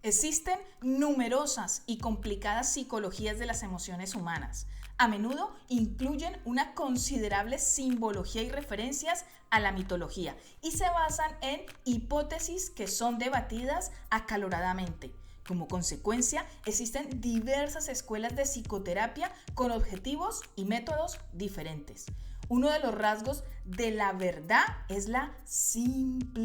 Existen numerosas y complicadas psicologías de las emociones humanas. A menudo incluyen una considerable simbología y referencias a la mitología y se basan en hipótesis que son debatidas acaloradamente. Como consecuencia, existen diversas escuelas de psicoterapia con objetivos y métodos diferentes. Uno de los rasgos de la verdad es la simplicidad,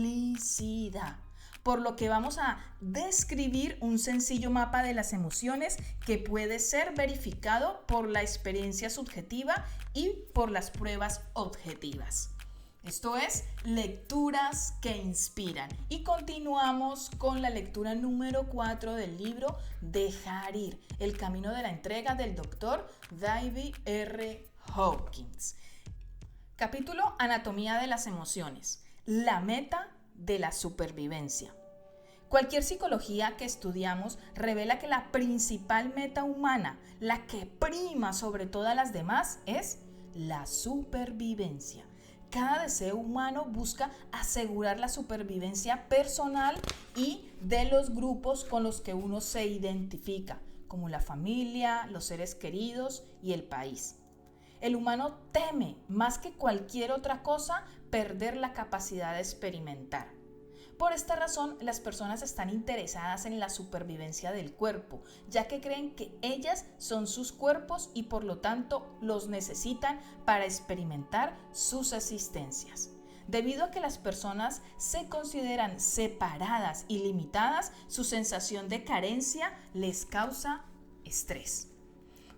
por lo que vamos a describir un sencillo mapa de las emociones que puede ser verificado por la experiencia subjetiva y por las pruebas objetivas. Esto es lecturas que inspiran. Y continuamos con la lectura número 4 del libro Dejar ir, el camino de la entrega del doctor David R. Hawkins. Capítulo Anatomía de las emociones. La meta de la supervivencia. Cualquier psicología que estudiamos revela que la principal meta humana, la que prima sobre todas las demás, es la supervivencia. Cada deseo humano busca asegurar la supervivencia personal y de los grupos con los que uno se identifica, como la familia, los seres queridos y el país. El humano teme, más que cualquier otra cosa, perder la capacidad de experimentar. Por esta razón, las personas están interesadas en la supervivencia del cuerpo, ya que creen que ellas son sus cuerpos y por lo tanto los necesitan para experimentar sus existencias. Debido a que las personas se consideran separadas y limitadas, su sensación de carencia les causa estrés.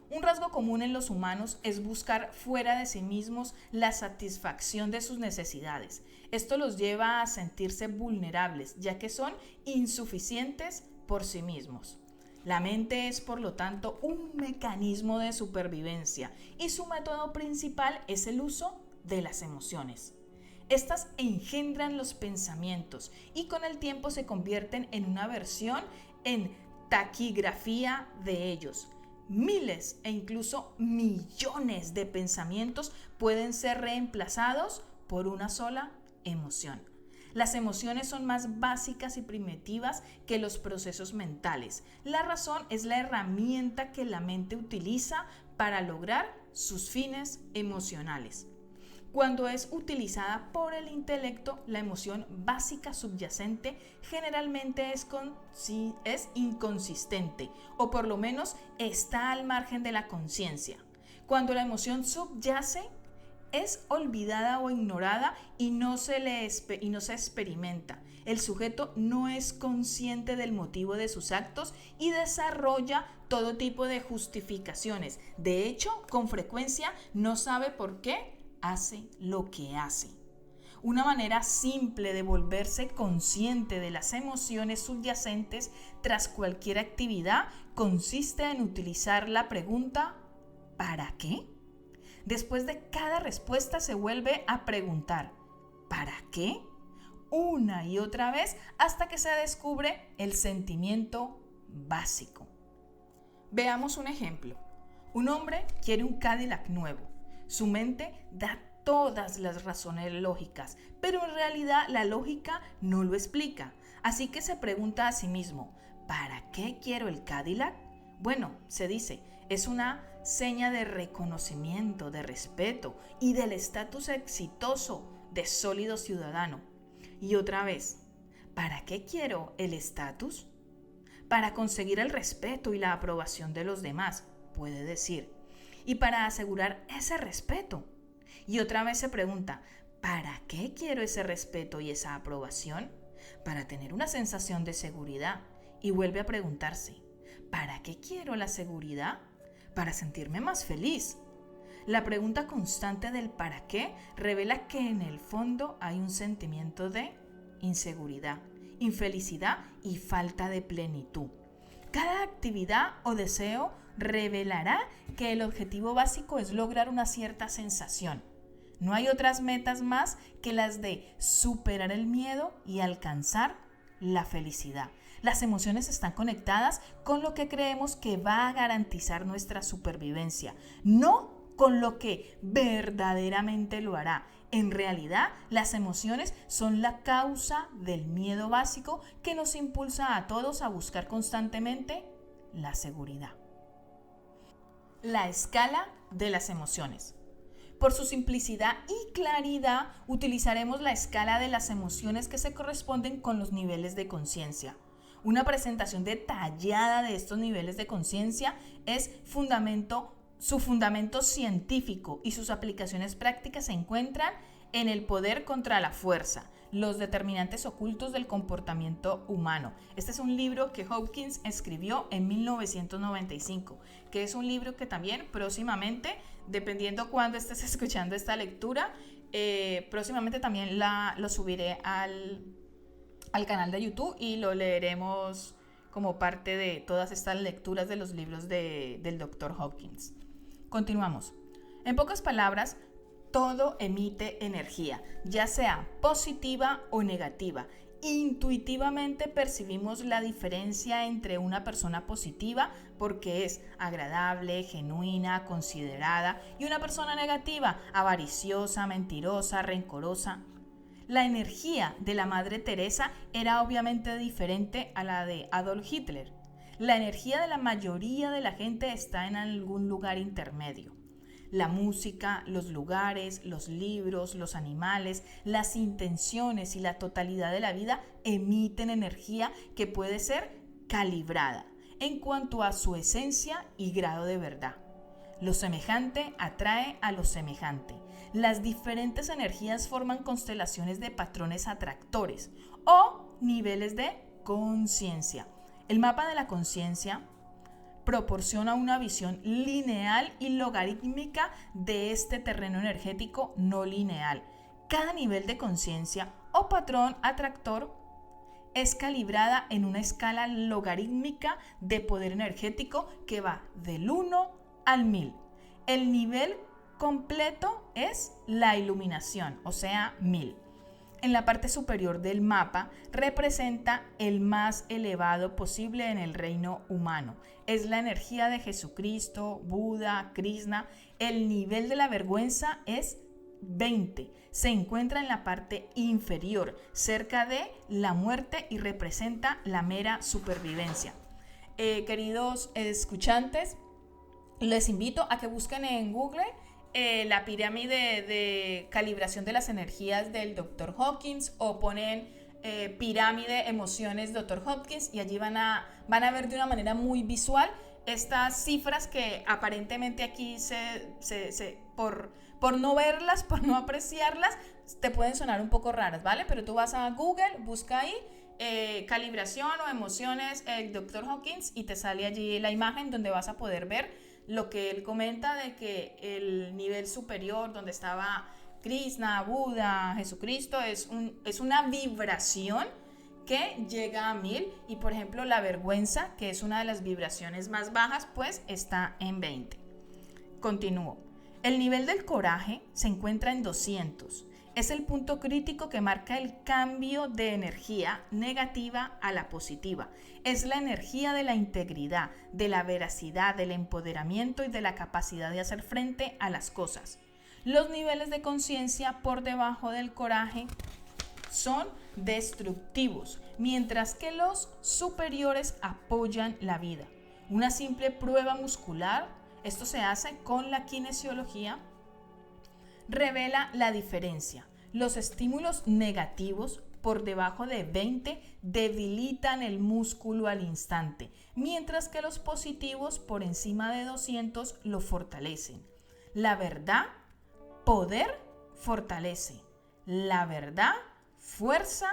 Un rasgo común en los humanos es buscar fuera de sí mismos la satisfacción de sus necesidades. Esto los lleva a sentirse vulnerables, ya que son insuficientes por sí mismos. La mente es, por lo tanto, un mecanismo de supervivencia y su método principal es el uso de las emociones. Estas engendran los pensamientos y con el tiempo se convierten en una versión en taquigrafía de ellos. Miles e incluso millones de pensamientos pueden ser reemplazados por una sola emoción. Las emociones son más básicas y primitivas que los procesos mentales. La razón es la herramienta que la mente utiliza para lograr sus fines emocionales. Cuando es utilizada por el intelecto, la emoción básica subyacente generalmente es inconsistente o por lo menos está al margen de la conciencia. Cuando la emoción subyace, es olvidada o ignorada y no se experimenta. El sujeto no es consciente del motivo de sus actos y desarrolla todo tipo de justificaciones. De hecho, con frecuencia no sabe por qué hace lo que hace. Una manera simple de volverse consciente de las emociones subyacentes tras cualquier actividad consiste en utilizar la pregunta ¿para qué? Después de cada respuesta se vuelve a preguntar ¿para qué? Una y otra vez hasta que se descubre el sentimiento básico. Veamos un ejemplo. Un hombre quiere un Cadillac nuevo. Su mente da todas las razones lógicas, pero en realidad la lógica no lo explica. Así que se pregunta a sí mismo, ¿para qué quiero el Cadillac? Bueno, se dice, es una seña de reconocimiento, de respeto y del estatus exitoso de sólido ciudadano. Y otra vez, ¿para qué quiero el estatus? Para conseguir el respeto y la aprobación de los demás, puede decir. Y para asegurar ese respeto. Y otra vez se pregunta, ¿para qué quiero ese respeto y esa aprobación? Para tener una sensación de seguridad. Y vuelve a preguntarse, ¿para qué quiero la seguridad? Para sentirme más feliz. La pregunta constante del ¿para qué? Revela que en el fondo hay un sentimiento de inseguridad, infelicidad y falta de plenitud. Cada actividad o deseo revelará que el objetivo básico es lograr una cierta sensación. No hay otras metas más que las de superar el miedo y alcanzar la felicidad. Las emociones están conectadas con lo que creemos que va a garantizar nuestra supervivencia, no con lo que verdaderamente lo hará. En realidad, las emociones son la causa del miedo básico que nos impulsa a todos a buscar constantemente la seguridad. La escala de las emociones. Por su simplicidad y claridad, utilizaremos la escala de las emociones que se corresponden con los niveles de conciencia. Una presentación detallada de estos niveles de conciencia es su fundamento científico y sus aplicaciones prácticas se encuentran en El poder contra la fuerza, los determinantes ocultos del comportamiento humano. Este es un libro que Hopkins escribió en 1995, que es un libro que también próximamente, dependiendo cuándo estés escuchando esta lectura, próximamente también lo subiré al canal de YouTube y lo leeremos como parte de todas estas lecturas de los libros del Dr. Hopkins. Continuamos. En pocas palabras, todo emite energía, ya sea positiva o negativa. Intuitivamente percibimos la diferencia entre una persona positiva porque es agradable, genuina, considerada, y una persona negativa, avariciosa, mentirosa, rencorosa. La energía de la Madre Teresa era obviamente diferente a la de Adolf Hitler. La energía de la mayoría de la gente está en algún lugar intermedio. La música, los lugares, los libros, los animales, las intenciones y la totalidad de la vida emiten energía que puede ser calibrada en cuanto a su esencia y grado de verdad. Lo semejante atrae a lo semejante. Las diferentes energías forman constelaciones de patrones atractores o niveles de conciencia. El mapa de la conciencia proporciona una visión lineal y logarítmica de este terreno energético no lineal. Cada nivel de conciencia o patrón atractor es calibrada en una escala logarítmica de poder energético que va del 1 al 1000. El nivel completo es la iluminación, o sea, 1000. En la parte superior del mapa representa el más elevado posible en el reino humano. Es la energía de Jesucristo, Buda, Krishna. El nivel de la vergüenza es 20. Se encuentra en la parte inferior, cerca de la muerte, y representa la mera supervivencia. Queridos escuchantes, les invito a que busquen en Google la pirámide de calibración de las energías del Dr. Hopkins, o ponen pirámide emociones Dr. Hopkins, y allí van a ver de una manera muy visual estas cifras que aparentemente aquí por no verlas, por no apreciarlas, te pueden sonar un poco raras, ¿vale? Pero tú vas a Google, busca ahí calibración o emociones el Dr. Hopkins y te sale allí la imagen donde vas a poder ver lo que él comenta de que el nivel superior donde estaba Krishna, Buda, Jesucristo es una vibración que llega a 1000, y por ejemplo la vergüenza, que es una de las vibraciones más bajas, pues está en 20. Continúo. El nivel del coraje se encuentra en 200. Es el punto crítico que marca el cambio de energía negativa a la positiva. Es la energía de la integridad, de la veracidad, del empoderamiento y de la capacidad de hacer frente a las cosas. Los niveles de conciencia por debajo del coraje son destructivos, mientras que los superiores apoyan la vida. Una simple prueba muscular, esto se hace con la kinesiología, revela la diferencia. Los estímulos negativos por debajo de 20 debilitan el músculo al instante, mientras que los positivos por encima de 200 lo fortalecen. La verdad, poder, fortalece. La verdad, fuerza,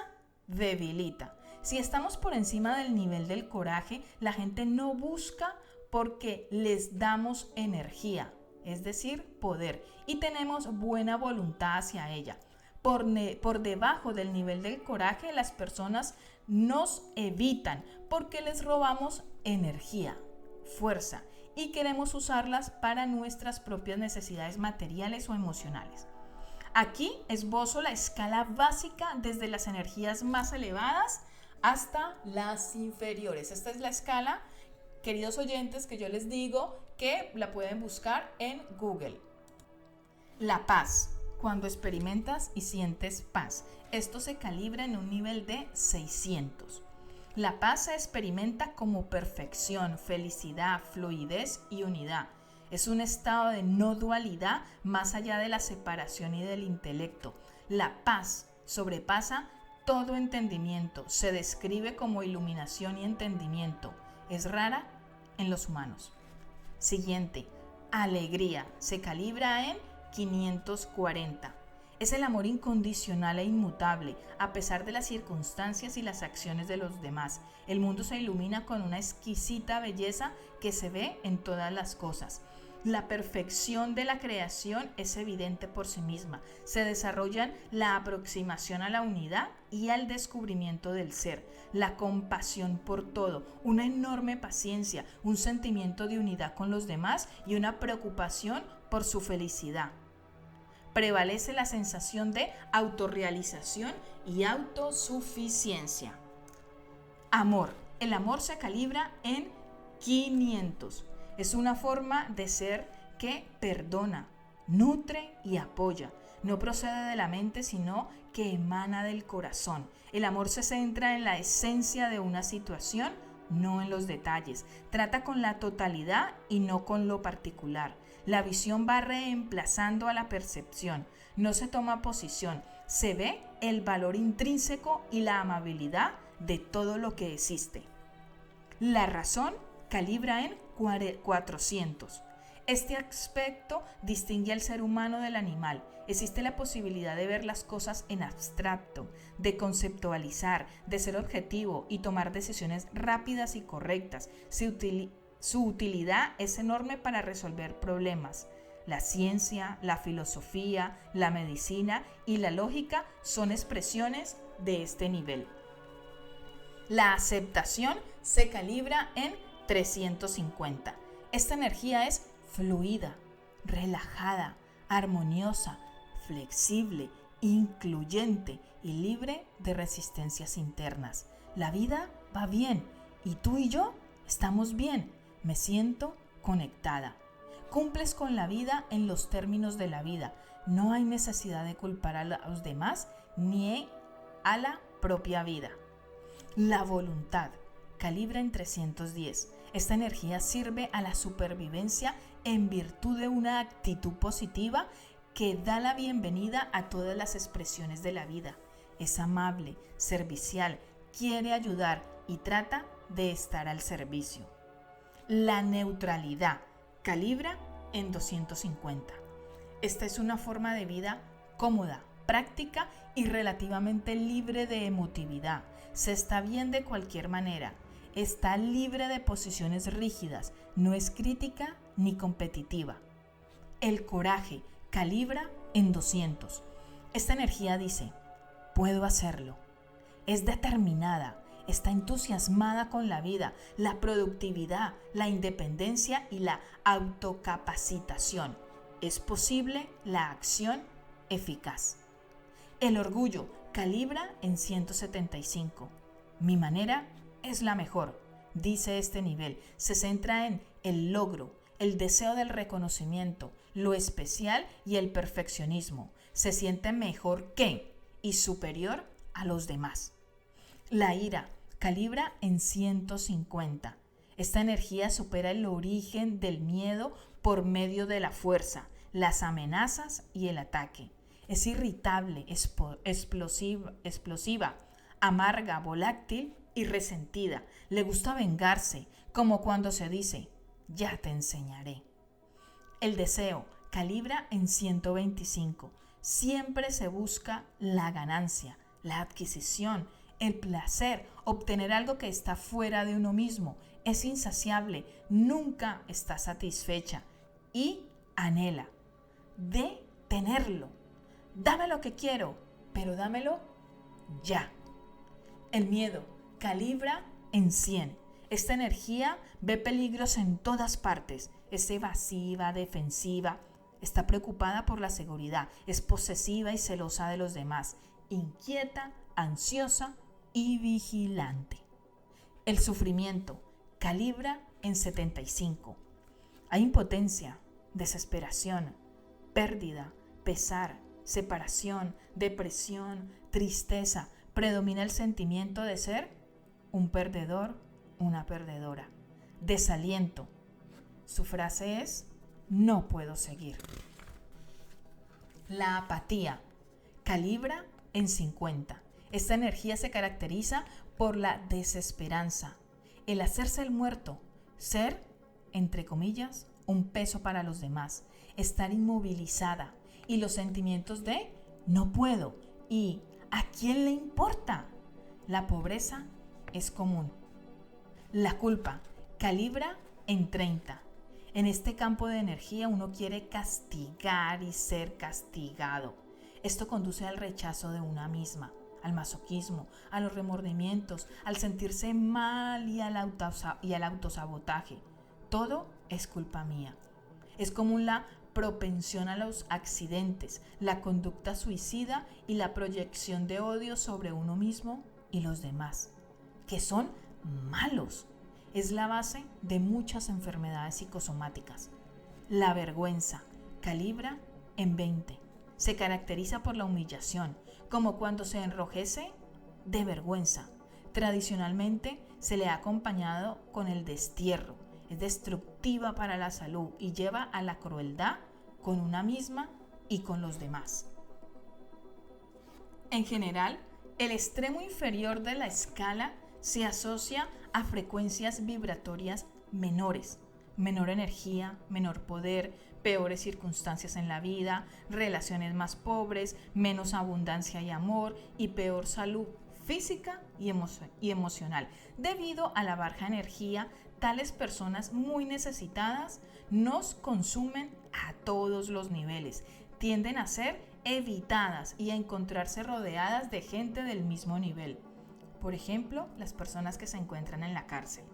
debilita. Si estamos por encima del nivel del coraje, la gente no busca porque les damos energía, es decir, poder, y tenemos buena voluntad hacia ella. Por debajo del nivel del coraje, las personas nos evitan porque les robamos energía, fuerza, y queremos usarlas para nuestras propias necesidades materiales o emocionales. Aquí esbozo la escala básica desde las energías más elevadas hasta las inferiores. Esta es la escala, queridos oyentes, que yo les digo que la pueden buscar en Google. La paz. Cuando experimentas y sientes paz, esto se calibra en un nivel de 600. La paz se experimenta como perfección, felicidad, fluidez y unidad. Es un estado de no dualidad más allá de la separación y del intelecto. La paz sobrepasa todo entendimiento, se describe como iluminación y entendimiento. Es rara en los humanos. Siguiente, alegría, se calibra en 540. Es el amor incondicional e inmutable, a pesar de las circunstancias y las acciones de los demás. El mundo se ilumina con una exquisita belleza que se ve en todas las cosas. La perfección de la creación es evidente por sí misma. Se desarrollan la aproximación a la unidad y al descubrimiento del ser, la compasión por todo, una enorme paciencia, un sentimiento de unidad con los demás y una preocupación por su felicidad. Prevalece la sensación de autorrealización y autosuficiencia. Amor. El amor se calibra en 500. Es una forma de ser que perdona, nutre y apoya. No procede de la mente, sino que emana del corazón. El amor se centra en la esencia de una situación, no en los detalles. Trata con la totalidad y no con lo particular. La visión va reemplazando a la percepción. No se toma posición. Se ve el valor intrínseco y la amabilidad de todo lo que existe. La razón calibra en 400. Este aspecto distingue al ser humano del animal. Existe la posibilidad de ver las cosas en abstracto, de conceptualizar, de ser objetivo y tomar decisiones rápidas y correctas. Su utilidad es enorme para resolver problemas. La ciencia, la filosofía, la medicina y la lógica son expresiones de este nivel. La aceptación se calibra en 350. Esta energía es fluida, relajada, armoniosa, flexible, incluyente y libre de resistencias internas. La vida va bien y tú y yo estamos bien. Me siento conectada. Cumples con la vida en los términos de la vida. No hay necesidad de culpar a los demás ni a la propia vida. La voluntad calibra en 310. Esta energía sirve a la supervivencia en virtud de una actitud positiva que da la bienvenida a todas las expresiones de la vida. Es amable, servicial, quiere ayudar y trata de estar al servicio. La neutralidad calibra en 250. Esta es una forma de vida cómoda, práctica y relativamente libre de emotividad. Se está bien de cualquier manera. Está libre de posiciones rígidas, no es crítica ni competitiva. El coraje calibra en 200. Esta energía dice, puedo hacerlo. Es determinada, está entusiasmada con la vida, la productividad, la independencia y la autocapacitación. Es posible la acción eficaz. El orgullo calibra en 175. Mi manera es la mejor, dice este nivel. Se centra en el logro, el deseo del reconocimiento, lo especial y el perfeccionismo. Se siente mejor que y superior a los demás. La ira calibra en 150. Esta energía supera el origen del miedo por medio de la fuerza, las amenazas y el ataque. Es irritable, explosiva, amarga, volátil y resentida. Le gusta vengarse, como cuando se dice, ya te enseñaré. El deseo calibra en 125. Siempre se busca la ganancia, la adquisición, el placer, obtener algo que está fuera de uno mismo. Es insaciable, nunca está satisfecha y anhela de tenerlo. Dame lo que quiero, pero dámelo ya. El miedo calibra en 100. Esta energía ve peligros en todas partes. Es evasiva, defensiva, está preocupada por la seguridad, es posesiva y celosa de los demás, inquieta, ansiosa y vigilante. El sufrimiento calibra en 75. Hay impotencia, desesperación, pérdida, pesar, separación, depresión, tristeza, predomina el sentimiento de ser un perdedor, una perdedora. Desaliento. Su frase es: no puedo seguir. La apatía calibra en 50. Esta energía se caracteriza por la desesperanza, el hacerse el muerto, ser, entre comillas, un peso para los demás, estar inmovilizada y los sentimientos de no puedo y ¿a quién le importa? La pobreza es común. La culpa calibra en 30. En este campo de energía uno quiere castigar y ser castigado. Esto conduce al rechazo de una misma, al masoquismo, a los remordimientos, al sentirse mal y al autosabotaje. Todo es culpa mía. Es común la propensión a los accidentes, la conducta suicida y la proyección de odio sobre uno mismo y los demás, que son malos. Es la base de muchas enfermedades psicosomáticas. La vergüenza calibra en 20. Se caracteriza por la humillación, como cuando se enrojece de vergüenza. Tradicionalmente se le ha acompañado con el destierro. Es destructiva para la salud y lleva a la crueldad con una misma y con los demás. En general, el extremo inferior de la escala se asocia a frecuencias vibratorias menores, menor energía, menor poder, peores circunstancias en la vida, relaciones más pobres, menos abundancia y amor y peor salud física y emocional. Debido a la baja energía, tales personas muy necesitadas nos consumen a todos los niveles, tienden a ser evitadas y a encontrarse rodeadas de gente del mismo nivel. Por ejemplo, las personas que se encuentran en la cárcel.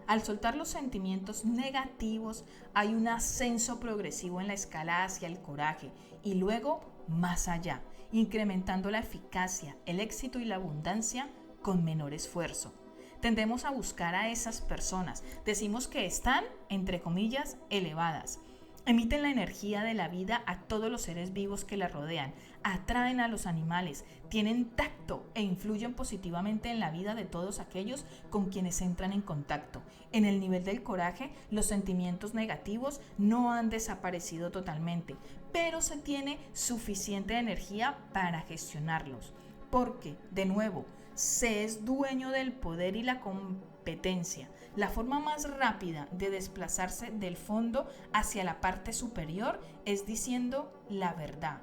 Al soltar los sentimientos negativos, hay un ascenso progresivo en la escala hacia el coraje y luego más allá, incrementando la eficacia, el éxito y la abundancia con menor esfuerzo. Tendemos a buscar a esas personas. Decimos que están, entre comillas, elevadas. Emiten la energía de la vida a todos los seres vivos que la rodean, atraen a los animales, tienen tacto e influyen positivamente en la vida de todos aquellos con quienes entran en contacto. En el nivel del coraje, los sentimientos negativos no han desaparecido totalmente, pero se tiene suficiente energía para gestionarlos. Porque, de nuevo, se es dueño del poder y la competencia. La forma más rápida de desplazarse del fondo hacia la parte superior es diciendo la verdad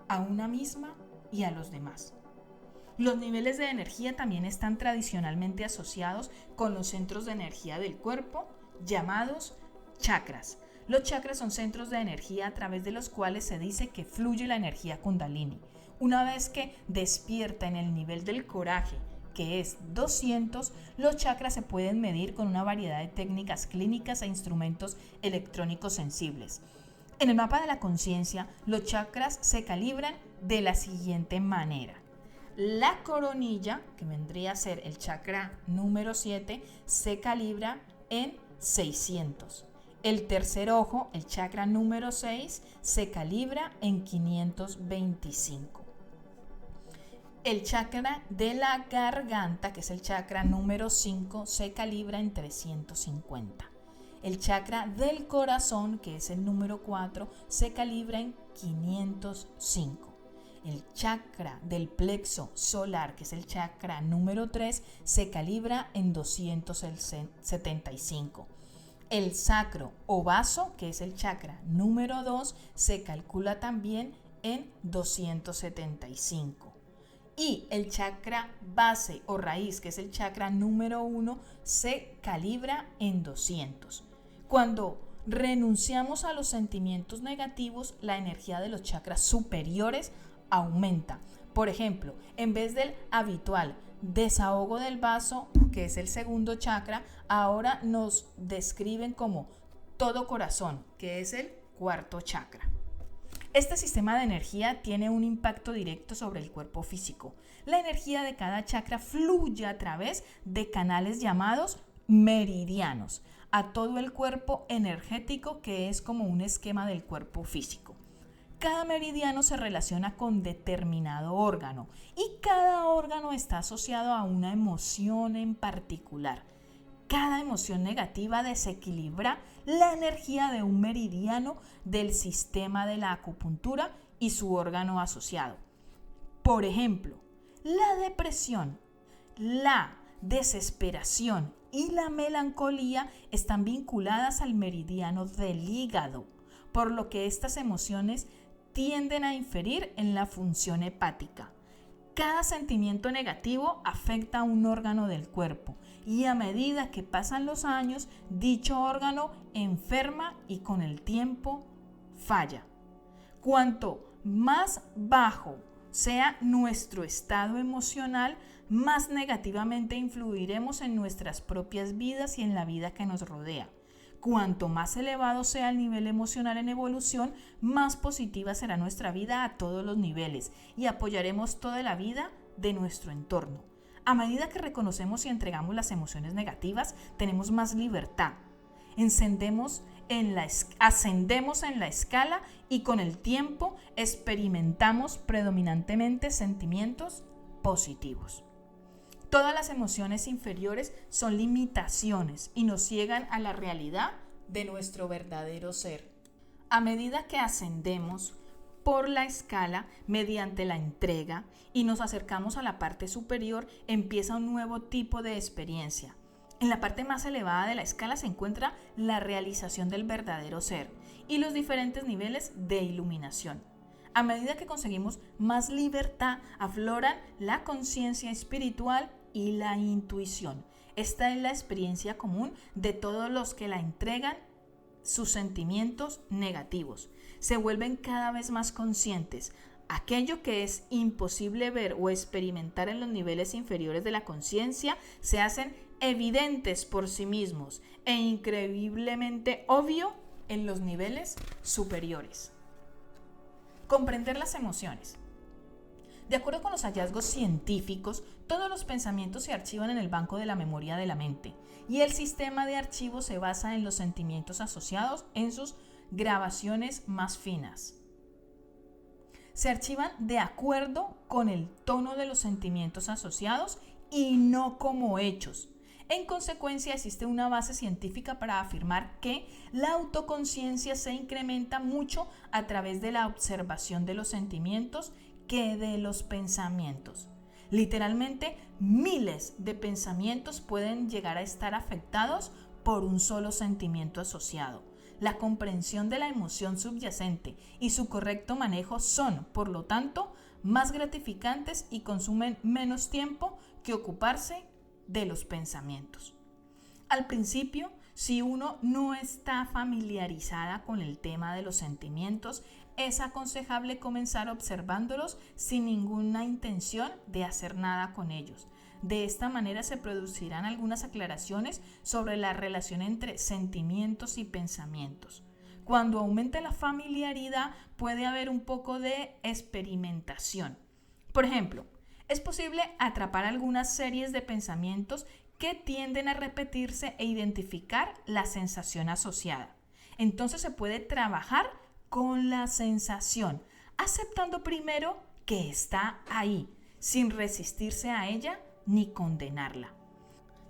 a una misma y a los demás. Los niveles de energía también están tradicionalmente asociados con los centros de energía del cuerpo, llamados chakras. Los chakras son centros de energía a través de los cuales se dice que fluye la energía kundalini. Una vez que despierta en el nivel del coraje, que es 200, los chakras se pueden medir con una variedad de técnicas clínicas e instrumentos electrónicos sensibles. En el mapa de la conciencia, los chakras se calibran de la siguiente manera. La coronilla, que vendría a ser el chakra número 7, se calibra en 600. El tercer ojo, el chakra número 6, se calibra en 525. El chakra de la garganta, que es el chakra número 5, se calibra en 350. El chakra del corazón, que es el número 4, se calibra en 505. El chakra del plexo solar, que es el chakra número 3, se calibra en 275. El sacro o vaso, que es el chakra número 2, se calcula también en 275. Y el chakra base o raíz, que es el chakra número 1, se calibra en 200. Cuando renunciamos a los sentimientos negativos, la energía de los chakras superiores aumenta. Por ejemplo, en vez del habitual desahogo del vaso, que es el segundo chakra, ahora nos describen como todo corazón, que es el cuarto chakra. Este sistema de energía tiene un impacto directo sobre el cuerpo físico. La energía de cada chakra fluye a través de canales llamados meridianos a todo el cuerpo energético, que es como un esquema del cuerpo físico. Cada meridiano se relaciona con determinado órgano y cada órgano está asociado a una emoción en particular. Cada emoción negativa desequilibra la energía de un meridiano del sistema de la acupuntura y su órgano asociado. Por ejemplo, la depresión, la desesperación y la melancolía están vinculadas al meridiano del hígado, por lo que estas emociones tienden a inferir en la función hepática. Cada sentimiento negativo afecta a un órgano del cuerpo y a medida que pasan los años, dicho órgano enferma y con el tiempo falla. Cuanto más bajo sea nuestro estado emocional, más negativamente influiremos en nuestras propias vidas y en la vida que nos rodea. Cuanto más elevado sea el nivel emocional en evolución, más positiva será nuestra vida a todos los niveles y apoyaremos toda la vida de nuestro entorno. A medida que reconocemos y entregamos las emociones negativas, tenemos más libertad. Ascendemos en la escala y con el tiempo experimentamos predominantemente sentimientos positivos. Todas las emociones inferiores son limitaciones y nos ciegan a la realidad de nuestro verdadero ser. A medida que ascendemos por la escala mediante la entrega y nos acercamos a la parte superior, empieza un nuevo tipo de experiencia. En la parte más elevada de la escala se encuentra la realización del verdadero ser y los diferentes niveles de iluminación. A medida que conseguimos más libertad, afloran la conciencia espiritual y la intuición. Esta es la experiencia común de todos los que la entregan sus sentimientos negativos. Se vuelven cada vez más conscientes. Aquello que es imposible ver o experimentar en los niveles inferiores de la conciencia se hacen evidentes por sí mismos e increíblemente obvio en los niveles superiores. Comprender las emociones. De acuerdo con los hallazgos científicos, todos los pensamientos se archivan en el banco de la memoria de la mente y el sistema de archivos se basa en los sentimientos asociados en sus grabaciones más finas. Se archivan de acuerdo con el tono de los sentimientos asociados y no como hechos. En consecuencia, existe una base científica para afirmar que la autoconciencia se incrementa mucho a través de la observación de los sentimientos que de los pensamientos. Literalmente, miles de pensamientos pueden llegar a estar afectados por un solo sentimiento asociado. La comprensión de la emoción subyacente y su correcto manejo son, por lo tanto, más gratificantes y consumen menos tiempo que ocuparse de los pensamientos. Al principio, si uno no está familiarizada con el tema de los sentimientos, es aconsejable comenzar observándolos sin ninguna intención de hacer nada con ellos. De esta manera se producirán algunas aclaraciones sobre la relación entre sentimientos y pensamientos. Cuando aumente la familiaridad, puede haber un poco de experimentación. Por ejemplo, es posible atrapar algunas series de pensamientos que tienden a repetirse e identificar la sensación asociada. Entonces se puede trabajar con la sensación, aceptando primero que está ahí, sin resistirse a ella ni condenarla.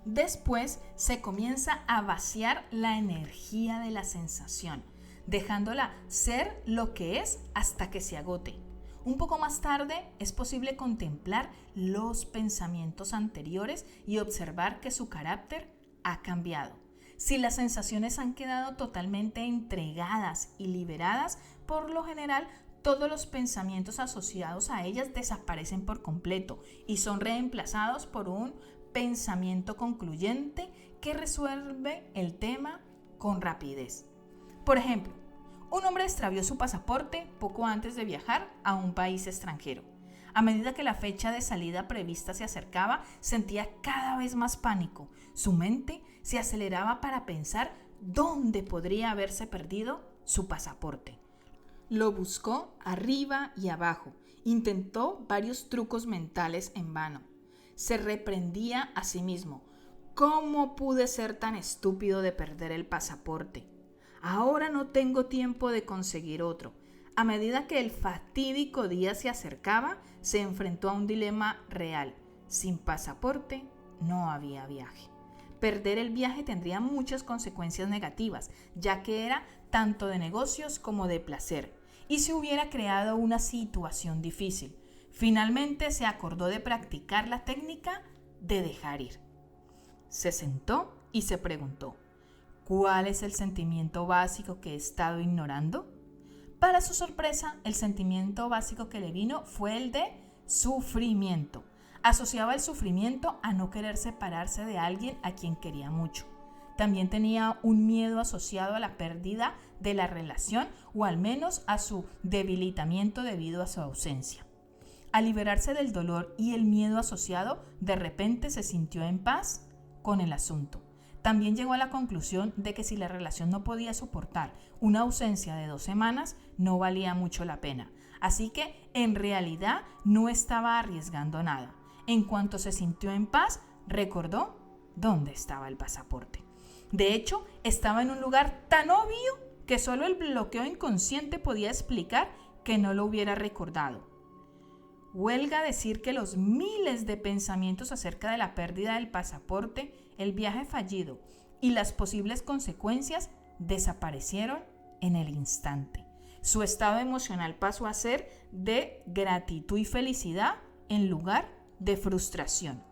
Después se comienza a vaciar la energía de la sensación, dejándola ser lo que es hasta que se agote. Un poco más tarde es posible contemplar los pensamientos anteriores y observar que su carácter ha cambiado. Si las sensaciones han quedado totalmente entregadas y liberadas, por lo general todos los pensamientos asociados a ellas desaparecen por completo y son reemplazados por un pensamiento concluyente que resuelve el tema con rapidez. Por ejemplo, un hombre extravió su pasaporte poco antes de viajar a un país extranjero. A medida que la fecha de salida prevista se acercaba, sentía cada vez más pánico. Su mente se aceleraba para pensar dónde podría haberse perdido su pasaporte. Lo buscó arriba y abajo. Intentó varios trucos mentales en vano. Se reprendía a sí mismo. ¿Cómo pude ser tan estúpido de perder el pasaporte? Ahora no tengo tiempo de conseguir otro. A medida que el fatídico día se acercaba, se enfrentó a un dilema real. Sin pasaporte, no había viaje. Perder el viaje tendría muchas consecuencias negativas, ya que era tanto de negocios como de placer, y se hubiera creado una situación difícil. Finalmente se acordó de practicar la técnica de dejar ir. Se sentó y se preguntó, ¿cuál es el sentimiento básico que he estado ignorando? Para su sorpresa, el sentimiento básico que le vino fue el de sufrimiento. Asociaba el sufrimiento a no querer separarse de alguien a quien quería mucho. También tenía un miedo asociado a la pérdida de la relación o al menos a su debilitamiento debido a su ausencia. Al liberarse del dolor y el miedo asociado, de repente se sintió en paz con el asunto. También llegó a la conclusión de que si la relación no podía soportar una ausencia de 2 semanas, no valía mucho la pena. Así que en realidad no estaba arriesgando nada. En cuanto se sintió en paz, recordó dónde estaba el pasaporte. De hecho, estaba en un lugar tan obvio que solo el bloqueo inconsciente podía explicar que no lo hubiera recordado. Huelga decir que los miles de pensamientos acerca de la pérdida del pasaporte, el viaje fallido y las posibles consecuencias desaparecieron en el instante. Su estado emocional pasó a ser de gratitud y felicidad en lugar de frustración.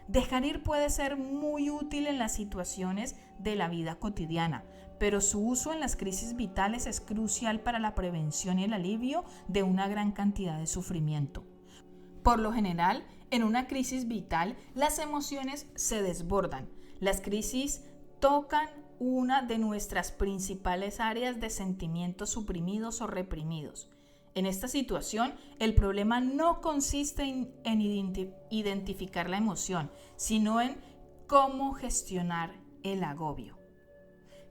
Dejar ir puede ser muy útil en las situaciones de la vida cotidiana, pero su uso en las crisis vitales es crucial para la prevención y el alivio de una gran cantidad de sufrimiento. Por lo general, en una crisis vital, las emociones se desbordan. Las crisis tocan una de nuestras principales áreas de sentimientos suprimidos o reprimidos. En esta situación, el problema no consiste en identificar la emoción, sino en cómo gestionar el agobio.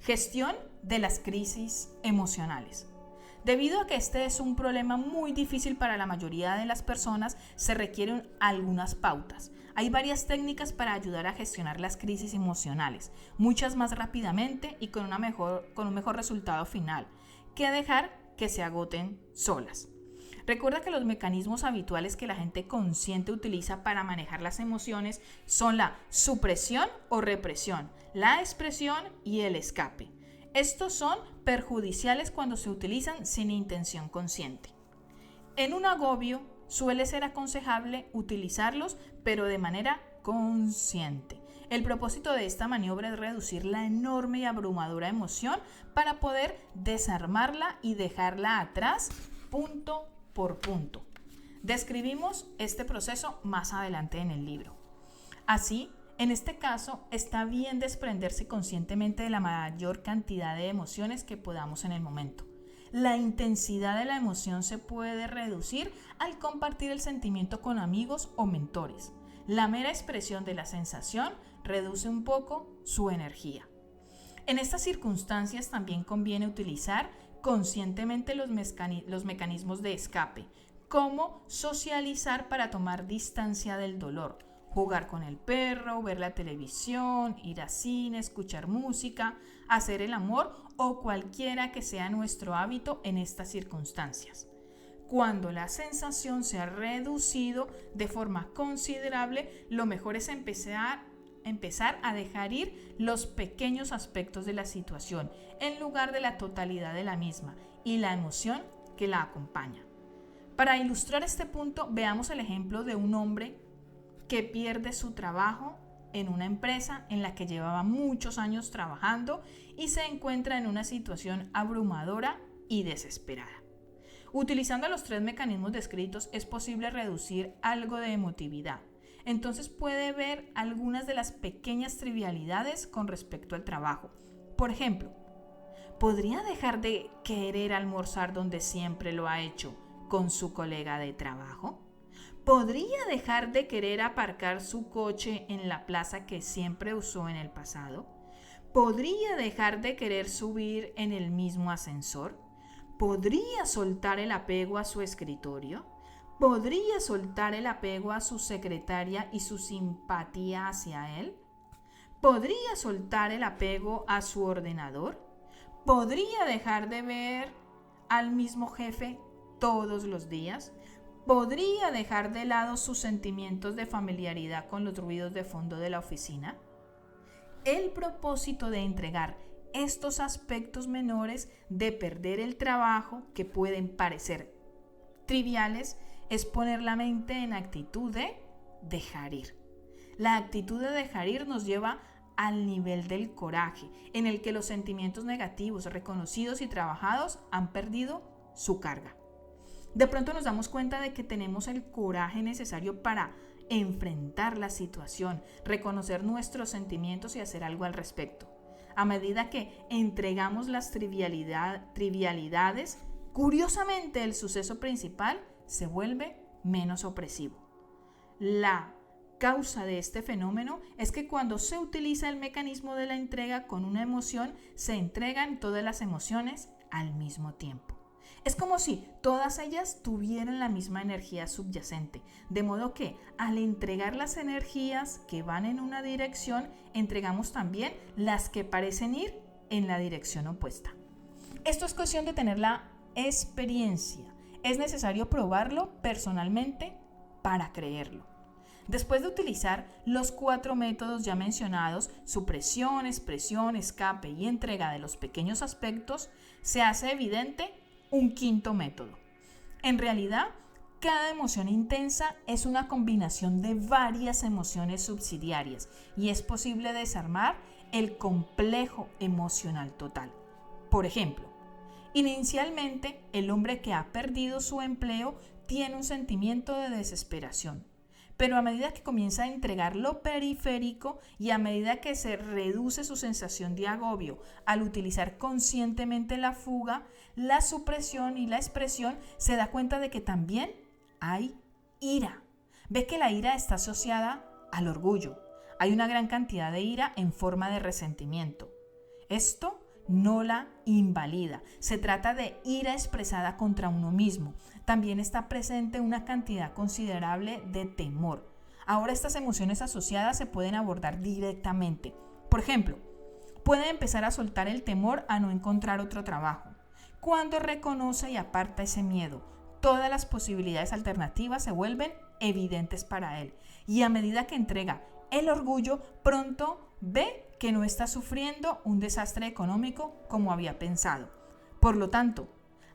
Gestión de las crisis emocionales. Debido a que este es un problema muy difícil para la mayoría de las personas, se requieren algunas pautas. Hay varias técnicas para ayudar a gestionar las crisis emocionales, muchas más rápidamente y con un mejor resultado final, que dejar que se agoten solas. Recuerda que los mecanismos habituales que la gente consciente utiliza para manejar las emociones son la supresión o represión, la expresión y el escape. Estos son perjudiciales cuando se utilizan sin intención consciente. En un agobio suele ser aconsejable utilizarlos, pero de manera consciente. El propósito de esta maniobra es reducir la enorme y abrumadora emoción para poder desarmarla y dejarla atrás punto por punto. Describimos este proceso más adelante en el libro. Así, en este caso, está bien desprenderse conscientemente de la mayor cantidad de emociones que podamos en el momento. La intensidad de la emoción se puede reducir al compartir el sentimiento con amigos o mentores. La mera expresión de la sensación reduce un poco su energía. En estas circunstancias también conviene utilizar conscientemente los mecanismos de escape, como socializar para tomar distancia del dolor, jugar con el perro, ver la televisión, ir al cine, escuchar música, hacer el amor o cualquiera que sea nuestro hábito en estas circunstancias. Cuando la sensación se ha reducido de forma considerable, lo mejor es empezar a dejar ir los pequeños aspectos de la situación en lugar de la totalidad de la misma y la emoción que la acompaña. Para ilustrar este punto, veamos el ejemplo de un hombre que pierde su trabajo en una empresa en la que llevaba muchos años trabajando y se encuentra en una situación abrumadora y desesperada. Utilizando los 3 mecanismos descritos es posible reducir algo de emotividad. Entonces puede ver algunas de las pequeñas trivialidades con respecto al trabajo. Por ejemplo, ¿podría dejar de querer almorzar donde siempre lo ha hecho con su colega de trabajo? ¿Podría dejar de querer aparcar su coche en la plaza que siempre usó en el pasado? ¿Podría dejar de querer subir en el mismo ascensor? ¿Podría soltar el apego a su escritorio? ¿Podría soltar el apego a su secretaria y su simpatía hacia él? ¿Podría soltar el apego a su ordenador? ¿Podría dejar de ver al mismo jefe todos los días? ¿Podría dejar de lado sus sentimientos de familiaridad con los ruidos de fondo de la oficina? El propósito de entregar estos aspectos menores de perder el trabajo, que pueden parecer triviales, es poner la mente en actitud de dejar ir. La actitud de dejar ir nos lleva al nivel del coraje, en el que los sentimientos negativos, reconocidos y trabajados, han perdido su carga. De pronto nos damos cuenta de que tenemos el coraje necesario para enfrentar la situación, reconocer nuestros sentimientos y hacer algo al respecto. A medida que entregamos las trivialidades, curiosamente el suceso principal se vuelve menos opresivo. La causa de este fenómeno es que cuando se utiliza el mecanismo de la entrega con una emoción, se entregan todas las emociones al mismo tiempo. Es como si todas ellas tuvieran la misma energía subyacente, de modo que al entregar las energías que van en una dirección, entregamos también las que parecen ir en la dirección opuesta. Esto es cuestión de tener la experiencia. Es necesario probarlo personalmente para creerlo. Después de utilizar los 4 métodos ya mencionados, supresión, expresión, escape y entrega de los pequeños aspectos, se hace evidente un 5º método. En realidad, cada emoción intensa es una combinación de varias emociones subsidiarias y es posible desarmar el complejo emocional total. Por ejemplo, inicialmente, el hombre que ha perdido su empleo tiene un sentimiento de desesperación. Pero a medida que comienza a entregar lo periférico y a medida que se reduce su sensación de agobio al utilizar conscientemente la fuga, la supresión y la expresión, se da cuenta de que también hay ira. Ve que la ira está asociada al orgullo. Hay una gran cantidad de ira en forma de resentimiento. Esto no la invalida. Se trata de ira expresada contra uno mismo. También está presente una cantidad considerable de temor. Ahora estas emociones asociadas se pueden abordar directamente. Por ejemplo, puede empezar a soltar el temor a no encontrar otro trabajo. Cuando reconoce y aparta ese miedo, todas las posibilidades alternativas se vuelven evidentes para él. Y a medida que entrega el orgullo, pronto ve que no está sufriendo un desastre económico como había pensado. Por lo tanto,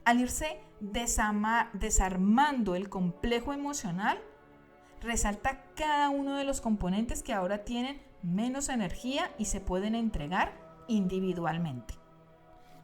al irse desarmando el complejo emocional, resalta cada uno de los componentes que ahora tienen menos energía y se pueden entregar individualmente.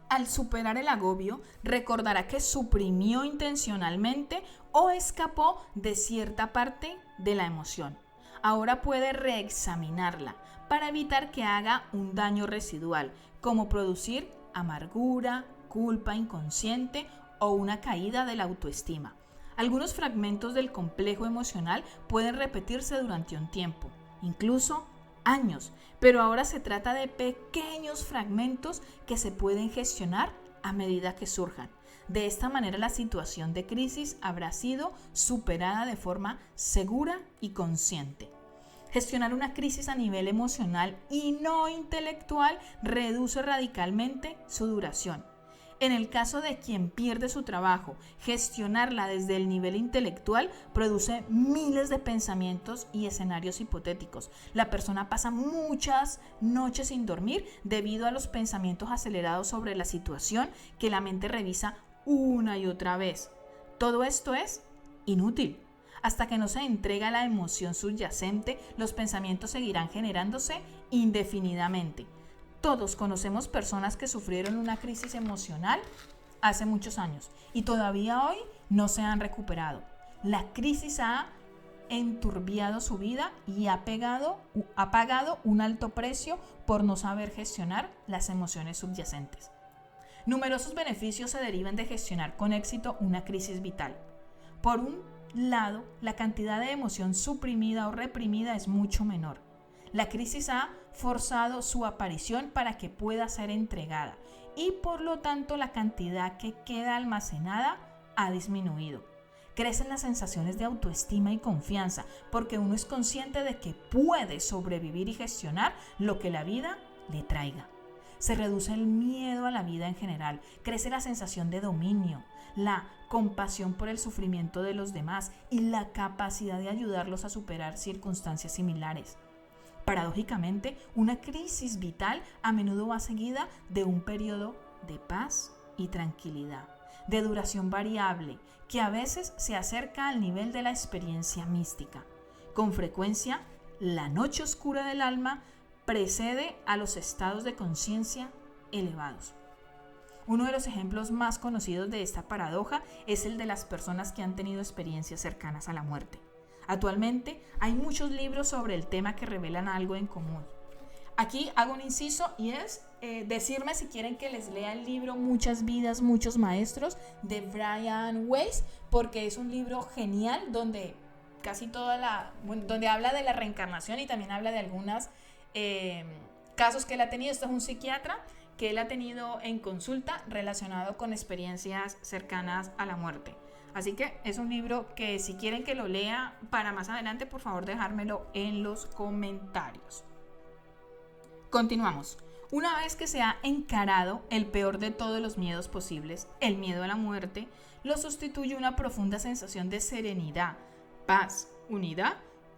Al superar el agobio, recordará que suprimió intencionalmente o escapó de cierta parte de la emoción. Ahora puede reexaminarla para evitar que haga un daño residual, como producir amargura, culpa inconsciente o una caída de la autoestima. Algunos fragmentos del complejo emocional pueden repetirse durante un tiempo, incluso años, pero ahora se trata de pequeños fragmentos que se pueden gestionar a medida que surjan. De esta manera la situación de crisis habrá sido superada de forma segura y consciente. Gestionar una crisis a nivel emocional y no intelectual reduce radicalmente su duración. En el caso de quien pierde su trabajo, gestionarla desde el nivel intelectual produce miles de pensamientos y escenarios hipotéticos. La persona pasa muchas noches sin dormir debido a los pensamientos acelerados sobre la situación que la mente revisa una y otra vez. Todo esto es inútil. Hasta que no se entrega la emoción subyacente, los pensamientos seguirán generándose indefinidamente. Todos conocemos personas que sufrieron una crisis emocional hace muchos años y todavía hoy no se han recuperado. La crisis ha enturbiado su vida y ha pagado un alto precio por no saber gestionar las emociones subyacentes. Numerosos beneficios se derivan de gestionar con éxito una crisis vital. Por un lado, la cantidad de emoción suprimida o reprimida es mucho menor. La crisis ha forzado su aparición para que pueda ser entregada y por lo tanto la cantidad que queda almacenada ha disminuido. Crecen las sensaciones de autoestima y confianza porque uno es consciente de que puede sobrevivir y gestionar lo que la vida le traiga. Se reduce el miedo a la vida en general, crece la sensación de dominio, la compasión por el sufrimiento de los demás y la capacidad de ayudarlos a superar circunstancias similares. Paradójicamente, una crisis vital a menudo va seguida de un periodo de paz y tranquilidad, de duración variable, que a veces se acerca al nivel de la experiencia mística. Con frecuencia, la noche oscura del alma precede a los estados de conciencia elevados. Uno de los ejemplos más conocidos de esta paradoja es el de las personas que han tenido experiencias cercanas a la muerte. Actualmente hay muchos libros sobre el tema que revelan algo en común. Aquí hago un inciso y es decirme si quieren que les lea el libro Muchas vidas, muchos maestros de Brian Weiss, porque es un libro genial donde donde habla de la reencarnación y también habla de algunos casos que él ha tenido. Esto es un psiquiatra que él ha tenido en consulta relacionado con experiencias cercanas a la muerte. Así que es un libro que si quieren que lo lea para más adelante, por favor dejármelo en los comentarios. Continuamos. Una vez que se ha encarado el peor de todos los miedos posibles, el miedo a la muerte, lo sustituye una profunda sensación de serenidad, paz, unidad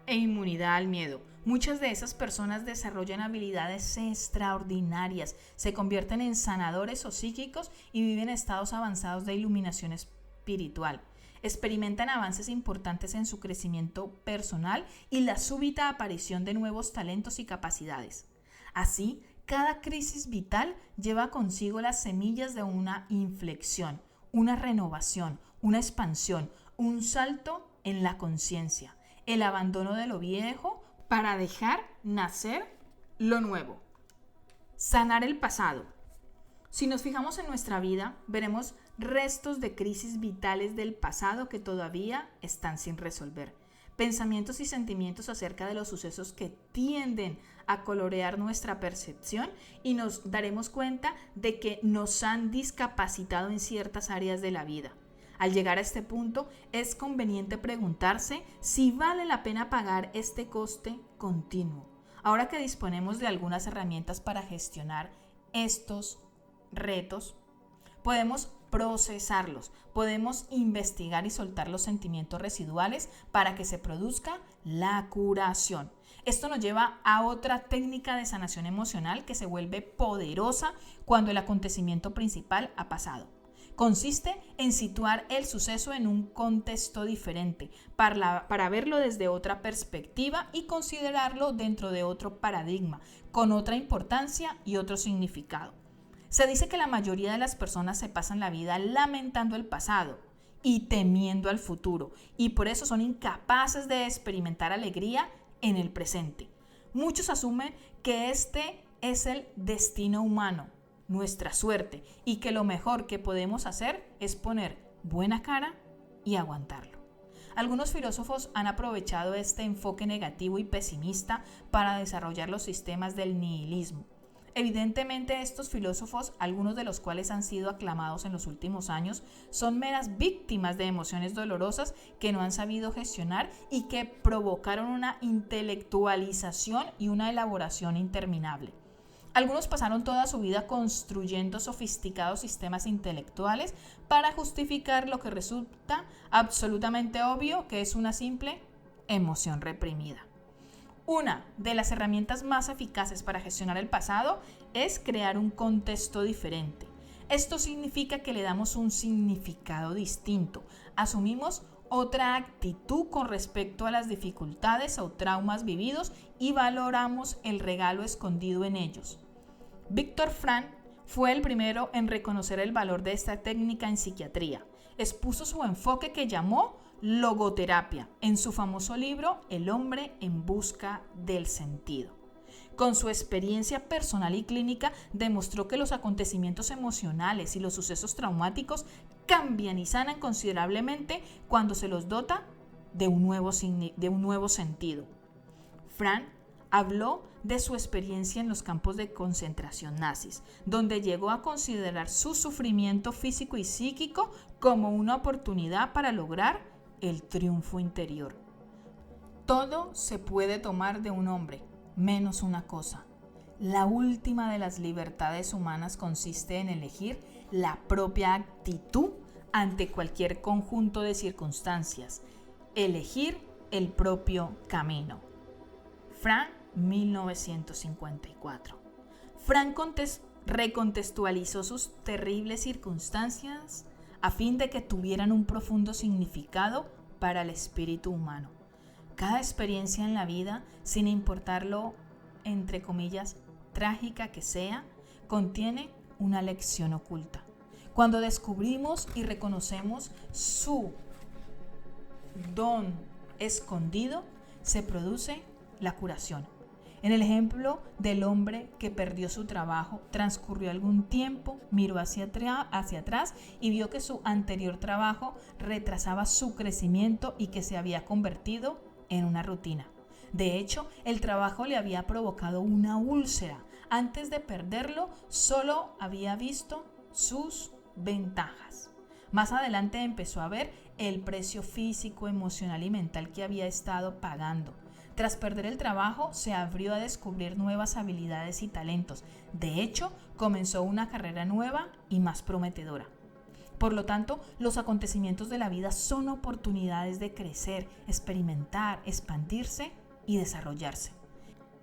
e inmunidad al miedo. Muchas de esas personas desarrollan habilidades extraordinarias, se convierten en sanadores o psíquicos y viven estados avanzados de iluminación espiritual. Experimentan avances importantes en su crecimiento personal y la súbita aparición de nuevos talentos y capacidades. Así, cada crisis vital lleva consigo las semillas de una inflexión, una renovación, una expansión, un salto en la conciencia, el abandono de lo viejo para dejar nacer lo nuevo. Sanar el pasado. Si nos fijamos en nuestra vida, veremos restos de crisis vitales del pasado que todavía están sin resolver. Pensamientos y sentimientos acerca de los sucesos que tienden a colorear nuestra percepción y nos daremos cuenta de que nos han discapacitado en ciertas áreas de la vida. Al llegar a este punto, es conveniente preguntarse si vale la pena pagar este coste continuo. Ahora que disponemos de algunas herramientas para gestionar estos retos, podemos procesarlos, podemos investigar y soltar los sentimientos residuales para que se produzca la curación. Esto nos lleva a otra técnica de sanación emocional que se vuelve poderosa cuando el acontecimiento principal ha pasado. Consiste en situar el suceso en un contexto diferente para verlo desde otra perspectiva y considerarlo dentro de otro paradigma, con otra importancia y otro significado. Se dice que la mayoría de las personas se pasan la vida lamentando el pasado y temiendo al futuro, y por eso son incapaces de experimentar alegría en el presente. Muchos asumen que este es el destino humano, nuestra suerte, y que lo mejor que podemos hacer es poner buena cara y aguantarlo. Algunos filósofos han aprovechado este enfoque negativo y pesimista para desarrollar los sistemas del nihilismo. Evidentemente, estos filósofos, algunos de los cuales han sido aclamados en los últimos años, son meras víctimas de emociones dolorosas que no han sabido gestionar y que provocaron una intelectualización y una elaboración interminable. Algunos pasaron toda su vida construyendo sofisticados sistemas intelectuales para justificar lo que resulta absolutamente obvio, que es una simple emoción reprimida. Una de las herramientas más eficaces para gestionar el pasado es crear un contexto diferente. Esto significa que le damos un significado distinto, asumimos otra actitud con respecto a las dificultades o traumas vividos y valoramos el regalo escondido en ellos. Viktor Frankl fue el primero en reconocer el valor de esta técnica en psiquiatría. Expuso su enfoque que llamó logoterapia en su famoso libro El hombre en busca del sentido. Con su experiencia personal y clínica demostró que los acontecimientos emocionales y los sucesos traumáticos cambian y sanan considerablemente cuando se los dota de un nuevo sentido. Frankl habló de su experiencia en los campos de concentración nazis, donde llegó a considerar su sufrimiento físico y psíquico como una oportunidad para lograr el triunfo interior. Todo se puede tomar de un hombre, menos una cosa: La última de las libertades humanas consiste en elegir la propia actitud ante cualquier conjunto de circunstancias, elegir el propio camino. Frank, 1954. Frank recontextualizó sus terribles circunstancias a fin de que tuvieran un profundo significado para el espíritu humano. Cada experiencia en la vida, sin importar lo, entre comillas, trágica que sea, contiene una lección oculta. Cuando descubrimos y reconocemos su don escondido, se produce la curación. En el ejemplo del hombre que perdió su trabajo, transcurrió algún tiempo, miró hacia atrás y vio que su anterior trabajo retrasaba su crecimiento y que se había convertido en una rutina. De hecho, el trabajo le había provocado una úlcera. Antes de perderlo, solo había visto sus ventajas. Más adelante empezó a ver el precio físico, emocional y mental que había estado pagando. Tras perder el trabajo, se abrió a descubrir nuevas habilidades y talentos. De hecho, comenzó una carrera nueva y más prometedora. Por lo tanto, los acontecimientos de la vida son oportunidades de crecer, experimentar, expandirse y desarrollarse.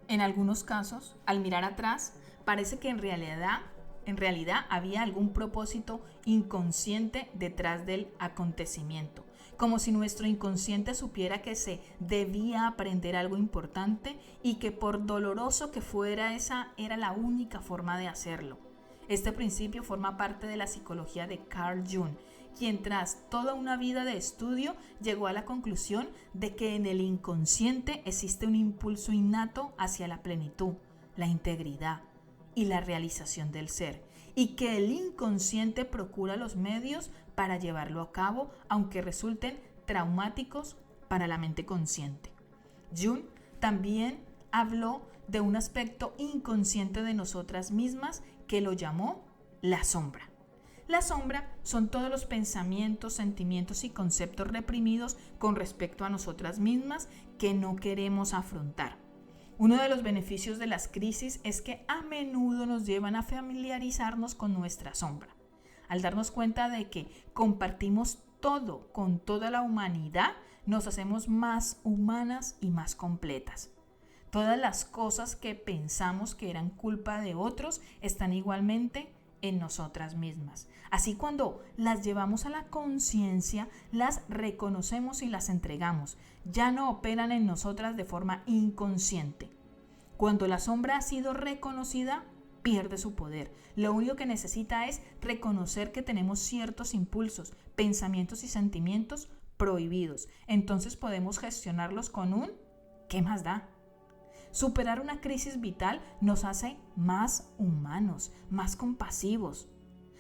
En algunos casos, al mirar atrás, parece que en realidad había algún propósito inconsciente detrás del acontecimiento, como si nuestro inconsciente supiera que se debía aprender algo importante y que por doloroso que fuera, esa era la única forma de hacerlo. Este principio forma parte de la psicología de Carl Jung, quien tras toda una vida de estudio llegó a la conclusión de que en el inconsciente existe un impulso innato hacia la plenitud, la integridad y la realización del ser, y que el inconsciente procura los medios para llevarlo a cabo, aunque resulten traumáticos para la mente consciente. Jung también habló de un aspecto inconsciente de nosotras mismas que lo llamó la sombra. La sombra son todos los pensamientos, sentimientos y conceptos reprimidos con respecto a nosotras mismas que no queremos afrontar. Uno de los beneficios de las crisis es que a menudo nos llevan a familiarizarnos con nuestra sombra. Al darnos cuenta de que compartimos todo con toda la humanidad, nos hacemos más humanas y más completas. Todas las cosas que pensamos que eran culpa de otros están igualmente en nosotras mismas. Así, cuando las llevamos a la conciencia, las reconocemos y las entregamos. Ya no operan en nosotras de forma inconsciente. Cuando la sombra ha sido reconocida, pierde su poder. Lo único que necesita es reconocer que tenemos ciertos impulsos, pensamientos y sentimientos prohibidos. Entonces podemos gestionarlos con un ¿qué más da? Superar una crisis vital nos hace más humanos, más compasivos.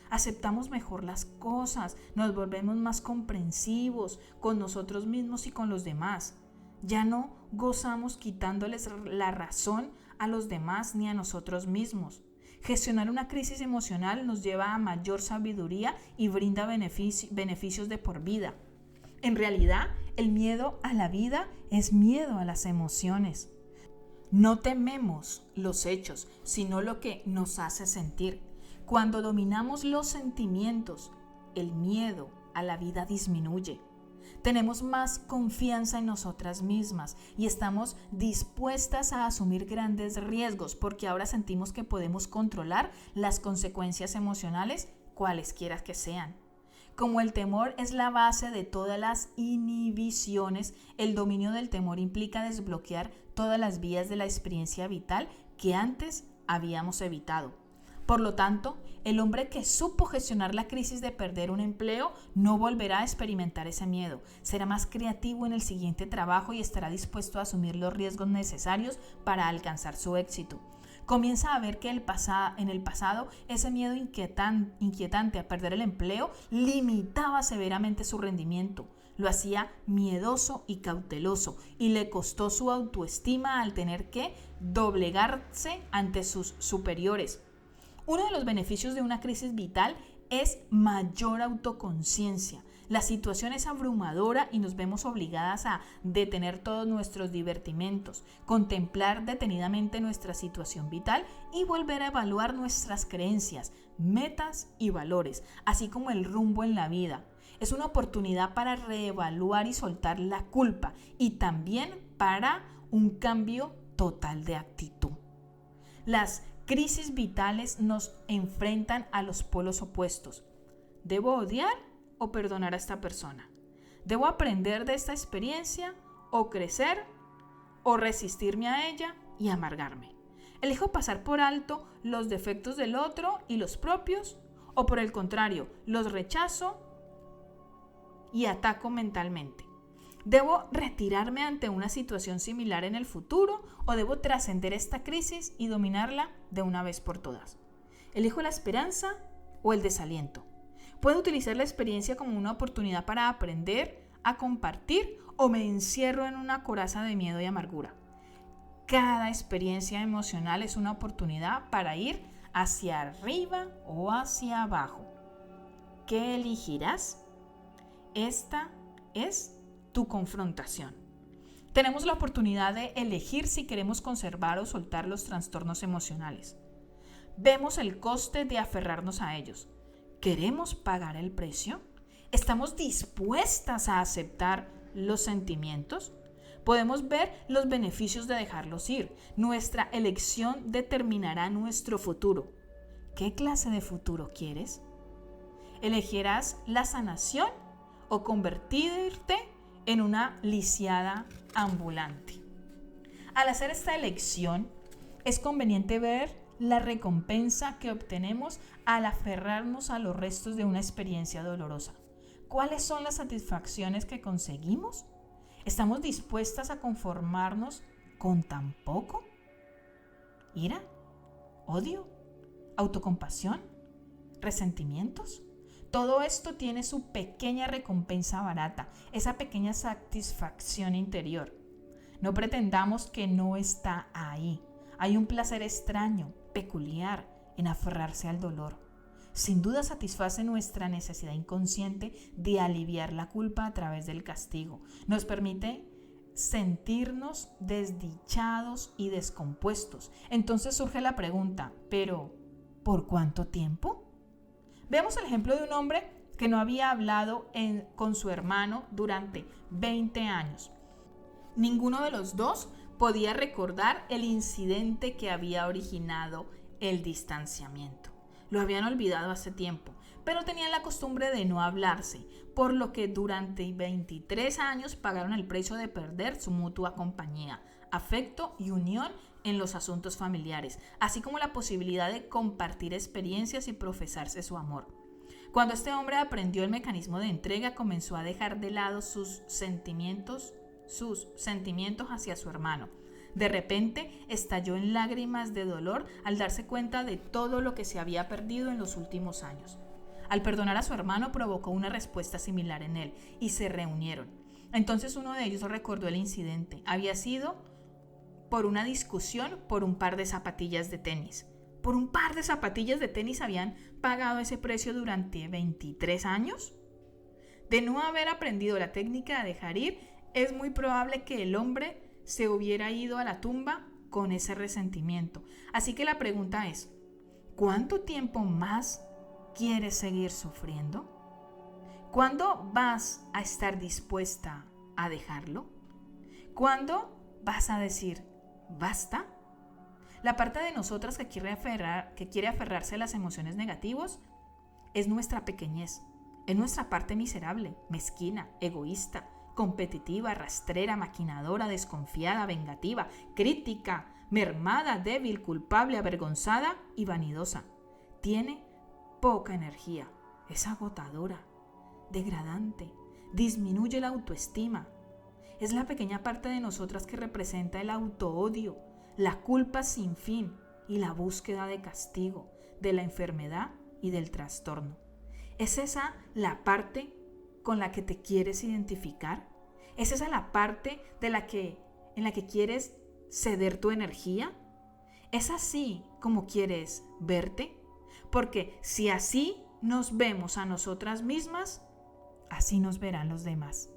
Aceptamos mejor las cosas, nos volvemos más comprensivos con nosotros mismos y con los demás. Ya no gozamos quitándoles la razón a los demás ni a nosotros mismos. Gestionar una crisis emocional nos lleva a mayor sabiduría y brinda beneficios de por vida. En realidad, el miedo a la vida es miedo a las emociones. No tememos los hechos, sino lo que nos hace sentir. Cuando dominamos los sentimientos, el miedo a la vida disminuye. Tenemos más confianza en nosotras mismas y estamos dispuestas a asumir grandes riesgos porque ahora sentimos que podemos controlar las consecuencias emocionales, cualesquiera que sean. Como el temor es la base de todas las inhibiciones, el dominio del temor implica desbloquear todas las vías de la experiencia vital que antes habíamos evitado. Por lo tanto, el hombre que supo gestionar la crisis de perder un empleo no volverá a experimentar ese miedo. Será más creativo en el siguiente trabajo y estará dispuesto a asumir los riesgos necesarios para alcanzar su éxito. Comienza a ver que en el pasado ese miedo inquietante a perder el empleo limitaba severamente su rendimiento. Lo hacía miedoso y cauteloso y le costó su autoestima al tener que doblegarse ante sus superiores. Uno de los beneficios de una crisis vital es mayor autoconciencia. La situación es abrumadora y nos vemos obligadas a detener todos nuestros divertimentos, contemplar detenidamente nuestra situación vital y volver a evaluar nuestras creencias, metas y valores, así como el rumbo en la vida. Es una oportunidad para reevaluar y soltar la culpa y también para un cambio total de actitud. Las crisis vitales nos enfrentan a los polos opuestos. ¿Debo odiar o perdonar a esta persona? ¿Debo aprender de esta experiencia o crecer o resistirme a ella y amargarme? ¿Elijo pasar por alto los defectos del otro y los propios o por el contrario, los rechazo y ataco mentalmente? ¿Debo retirarme ante una situación similar en el futuro o debo trascender esta crisis y dominarla de una vez por todas? ¿Elijo la esperanza o el desaliento? ¿Puedo utilizar la experiencia como una oportunidad para aprender, a compartir o me encierro en una coraza de miedo y amargura? Cada experiencia emocional es una oportunidad para ir hacia arriba o hacia abajo. ¿Qué elegirás? Esta es tu confrontación. Tenemos la oportunidad de elegir si queremos conservar o soltar los trastornos emocionales. Vemos el coste de aferrarnos a ellos. ¿Queremos pagar el precio? ¿Estamos dispuestas a aceptar los sentimientos? Podemos ver los beneficios de dejarlos ir. Nuestra elección determinará nuestro futuro. ¿Qué clase de futuro quieres? ¿Elegirás la sanación o convertirte en una lisiada ambulante? Al hacer esta elección, es conveniente ver la recompensa que obtenemos al aferrarnos a los restos de una experiencia dolorosa. ¿Cuáles son las satisfacciones que conseguimos? ¿Estamos dispuestas a conformarnos con tan poco? ¿Ira? ¿Odio? ¿Autocompasión? ¿Resentimientos? Todo esto tiene su pequeña recompensa barata, esa pequeña satisfacción interior. No pretendamos que no está ahí. Hay un placer extraño, peculiar, en aferrarse al dolor. Sin duda satisface nuestra necesidad inconsciente de aliviar la culpa a través del castigo. Nos permite sentirnos desdichados y descompuestos. Entonces surge la pregunta, ¿pero por cuánto tiempo? Veamos el ejemplo de un hombre que no había hablado con su hermano durante 20 años. Ninguno de los dos podía recordar el incidente que había originado el distanciamiento. Lo habían olvidado hace tiempo, pero tenían la costumbre de no hablarse, por lo que durante 23 años pagaron el precio de perder su mutua compañía, afecto y unión en los asuntos familiares, así como la posibilidad de compartir experiencias y profesarse su amor. Cuando este hombre aprendió el mecanismo de entrega, comenzó a dejar de lado sus sentimientos hacia su hermano. De repente estalló en lágrimas de dolor al darse cuenta de todo lo que se había perdido en los últimos años. Al perdonar a su hermano provocó una respuesta similar en él y se reunieron. Entonces uno de ellos recordó el incidente. Había sido por una discusión por un par de zapatillas de tenis. ¿Por un par de zapatillas de tenis habían pagado ese precio durante 23 años? De no haber aprendido la técnica de dejar ir, es muy probable que el hombre se hubiera ido a la tumba con ese resentimiento. Así que la pregunta es, ¿cuánto tiempo más quieres seguir sufriendo? ¿Cuándo vas a estar dispuesta a dejarlo? ¿Cuándo vas a decir, basta? La parte de nosotras que quiere aferrarse a las emociones negativas es nuestra pequeñez, es nuestra parte miserable, mezquina, egoísta, competitiva, rastrera, maquinadora, desconfiada, vengativa, crítica, mermada, débil, culpable, avergonzada y vanidosa. Tiene poca energía, es agotadora, degradante, disminuye la autoestima. Es la pequeña parte de nosotras que representa el autoodio, la culpa sin fin y la búsqueda de castigo, de la enfermedad y del trastorno. ¿Es esa la parte con la que te quieres identificar? ¿Es esa la parte en la que quieres ceder tu energía? ¿Es así como quieres verte? Porque si así nos vemos a nosotras mismas, así nos verán los demás.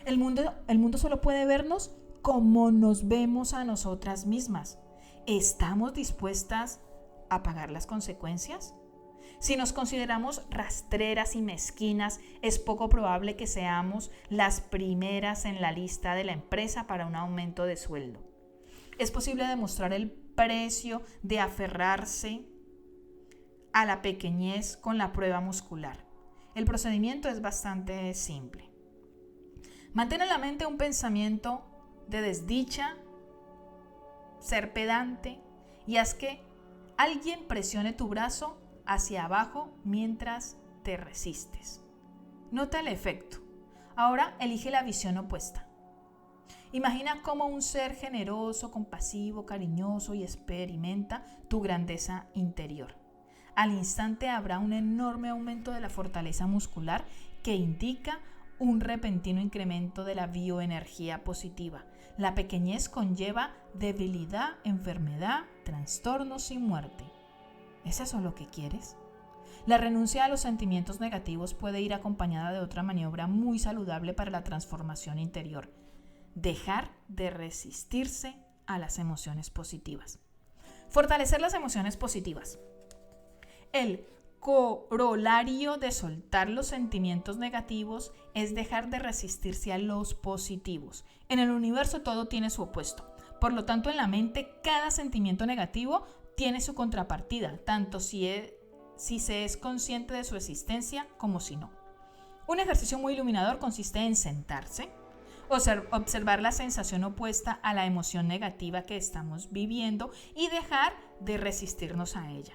El mundo solo puede vernos como nos vemos a nosotras mismas. ¿Estamos dispuestas a pagar las consecuencias? Si nos consideramos rastreras y mezquinas, es poco probable que seamos las primeras en la lista de la empresa para un aumento de sueldo. Es posible demostrar el precio de aferrarse a la pequeñez con la prueba muscular. El procedimiento es bastante simple. Mantén en la mente un pensamiento de desdicha, ser pedante y haz que alguien presione tu brazo hacia abajo mientras te resistes. Nota el efecto. Ahora elige la visión opuesta. Imagina cómo un ser generoso, compasivo, cariñoso y experimenta tu grandeza interior. Al instante habrá un enorme aumento de la fortaleza muscular que indica un repentino incremento de la bioenergía positiva. La pequeñez conlleva debilidad, enfermedad, trastornos y muerte. ¿Es eso lo que quieres? La renuncia a los sentimientos negativos puede ir acompañada de otra maniobra muy saludable para la transformación interior: dejar de resistirse a las emociones positivas. Fortalecer las emociones positivas. El corolario de soltar los sentimientos negativos es dejar de resistirse a los positivos. En el universo todo tiene su opuesto. Por lo tanto, en la mente, cada sentimiento negativo tiene su contrapartida, tanto si se es consciente de su existencia como si no. Un ejercicio muy iluminador consiste en sentarse, observar la sensación opuesta a la emoción negativa que estamos viviendo y dejar de resistirnos a ella.